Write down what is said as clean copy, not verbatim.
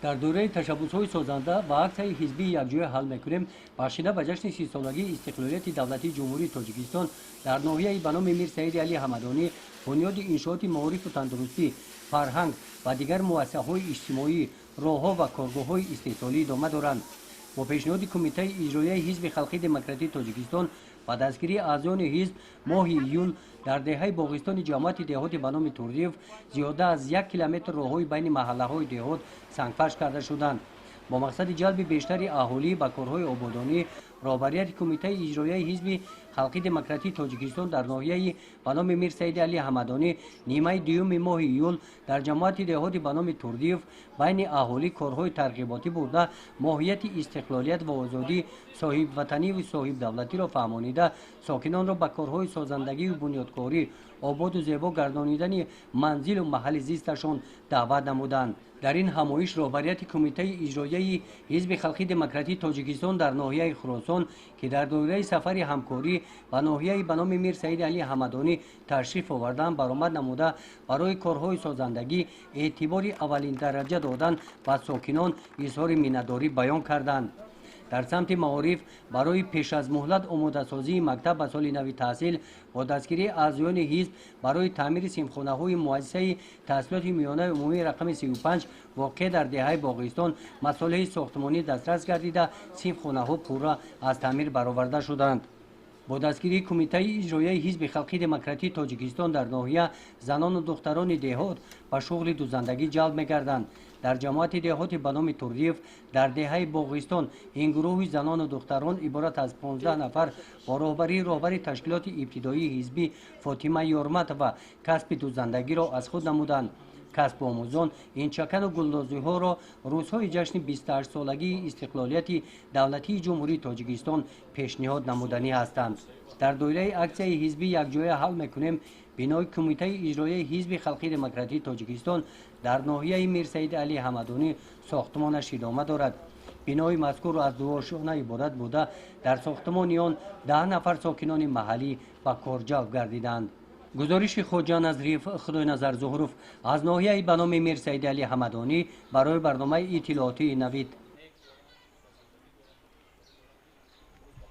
در دوره تشبس‌های سازنده با عکس‌های حزبی یکجای حل می‌کنیم بخشیده به جشن 30 سالگی استقلالیت دولتی جمهوری تاجیکستان در ناحیه به نام میر سعید علی حمدانی بنیاد انشاءات معارف و تندرستی فرهنگ و دیگر مؤسسه‌های اجتماعی راه‌ها و کارگاه‌های استحصالی ادامه دارند. با پیشنهاد کمیته اجرایی حزب خلقی دموکراتیک تاجیکستان و دستگیری اعضایان حزب ماه ایول در دهه باغستان جماعت دهاتی به نام توردیف زیاده از 1 کیلومتر راههای بین محله‌های دهات سنگفرش کرده شدند. با مقصد جلب بیشتر اهالی به کارهای آبادانی رهبریت کمیته اجرایی حزب خلقی دموکراتیک تاجیکستان در ناحیه به نام میر سعید علی حمدانی نیمه دوم ماه ایول در جماعت دهاتی به نام توردیف بین اهالی کارهای ترغیباتی برده ماهیت استقلالیت و آزادی صاحب وطنی و صاحب دولتی را فهمانیده ساکنان را به کارهای سازندگی و بنیادکاری آباد و زیبا گردانیدن منزل و محل زیستشان دعوت نمودند. در این همایش رهبریت کمیته اجرایی حزب خلقی دموکراتیک تاجیکستان در ناحیه خراسان که در دوره سفر همکاری و ناحیه به نام میر سعید علی حمدانی تشریف آوردند برآمد نموده برای کارهای سازندگی اعتبار اولین درجه دادن و ساکنان اظهار منتداری بیان کردند. در سمت معارف برای پیش از مهلت آماده سازی مکتب به سال نو تحصیل با دستگیری اعضایان حزب برای تعمیر صنفخانه‌های مؤسسه تحصیلات میانه عمومی رقم 35 واقع در دهه باغستان مسائل ساختمانی دسترس گردیده صنفخانه‌ها پورا از تعمیر برآورده شدند. با دستگیری کمیته اجرایی حزب خلقی دموکراتیک تاجیکستان در ناحیه زنان و دختران دهات به شغل دوزندگی جلب می‌گردند. در جماعت دهات به نام توردیف در دهه باغستان این گروه زنان و دختران عبارت از 15 نفر با رهبر تشکیلات ابتدایی حزبی فاطمه یارمت و کسب دوزندگی را از خود نمودند. کسب آموزان این چکن و گلدازی ها را روزهای جشن 28 سالگی استقلالیت دولتی جمهوری تاجیکستان پیشنهاد نمودنی هستند. در دوره اکسیه حزبی یکجای حل میکنیم بنای کمیته اجرایی حزب خلقی دموکراتیک تاجیکستان در ناحیه میر سعید علی حمدانی ساختمانش ادامه دارد. بنای مذکور از دو آشیانه عبارت بوده در ساختمان آن 10 نفر ساکنان محلی و کار جلب گردیدند. گزارش خوجان از ریف خدای نظر ظهروف از ناحیه به نام میر سعید علی حمدانی برای برنامه اطلاعاتی نوید.